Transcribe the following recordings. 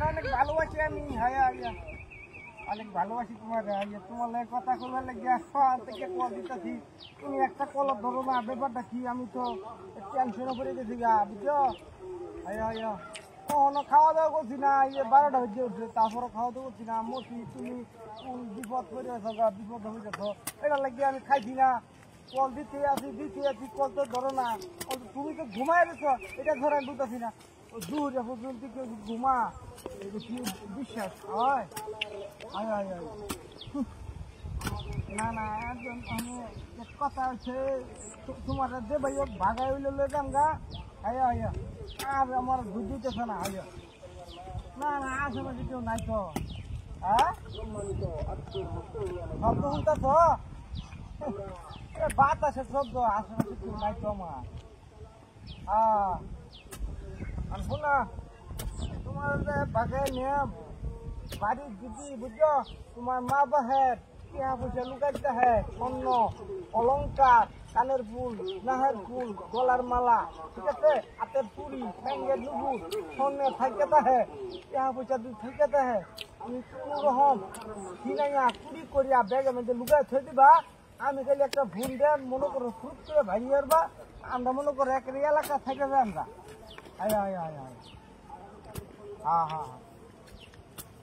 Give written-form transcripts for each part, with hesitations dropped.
অনেক ভালোবাসি আমি। অনেক ভালোবাসি তোমার। তোমার কথা কইবার লাগিয়া থেকে কল দিতেছি, তুমি একটা কল ধরো না। ব্যাপারটা কি, আমি তো টেনশনে পড়ে গেছি গা, বুঝছো? কখনো খাওয়া দাওয়া করছি না, 12টা বেজে উঠছে, তারপরে খাওয়া দাওয়া করছি না। মরছি, তুমি বিপদ করে আছো গা, বিপদ হয়ে গেছো, এটা লাগিয়ে আমি খাইছি না। কল দিতে আছি, কল তো ধরো না। তুমি তো ঘুমাই গেছো, এটা ধরে আমি বুঝতেছি না। দূর পর্যন্ত কেউ ঘুমা, কি বিশ্বাস হয়? না না, একজন কথা হচ্ছে তোমার দে ভাই, ভাগাই হইলে লয়ে যান গা। আর আমার বুঝ দিতেছে না। না না, আশেপাশে কেউ নাই তো। হ্যাঁ, শব্দ শুনতেছ? বাতাসের শব্দ, আশেপাশে কেউ নাই তো আমার। শোনা, তোমার বাগায় নিয়ে বাড়ি দিদি, বুঝছো? তোমার মা বাহের টিয়া পয়সা লুকাইতে হয়, স্বর্ণ অলংকার, কানের ফুল, নাহের ফুল, গলার মালা, ঠিক আছে, হাতের চুড়ি, ব্যাঙ্গের নুপুর, স্বর্ণের থাইকাতে হয়, টিয়া পয়সা দুই থাইকাতে হয়। তুমি কোনো রকম কিনাইয়া চুরি করিয়া ব্যাগের মধ্যে লুকাই থই দিবা। আমি খালি একটা ভুল দেন মনে করো, ফুট করে ভাঙিয়ে আসবা। আমরা মনে করো এক এলাকা থেকে যাই আমরা।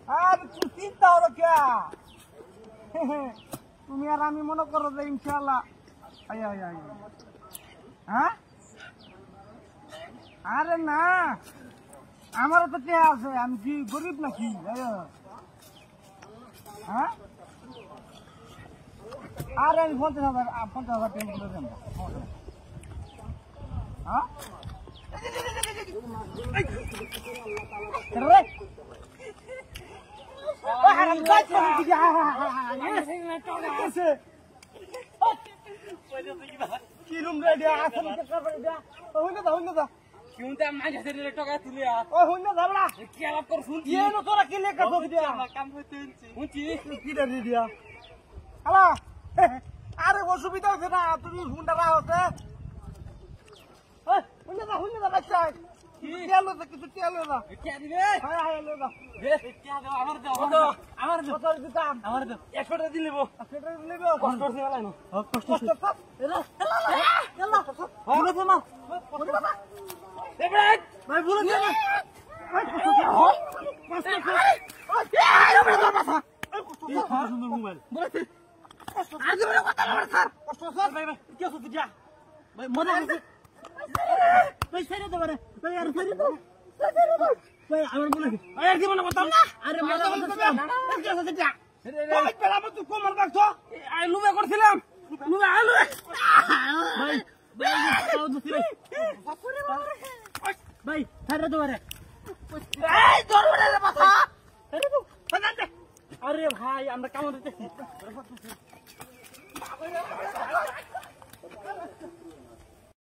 আর চিন্তা হলো কে? তুমি আর আমি মনে করো যে ইনশাল্লাহ। হ্যাঁ, আরে না, আমারও তো কে আছে, আমি কি গরিব নাকি? হ্যাঁ, আরে আমি 50,000 টাকা করে দেব। হ্যাঁ, আরে অসুবিধা হচ্ছে না, তুমি ফোনটা রাখতে। কিছু তেল আরে ভাই, আমরা কেমন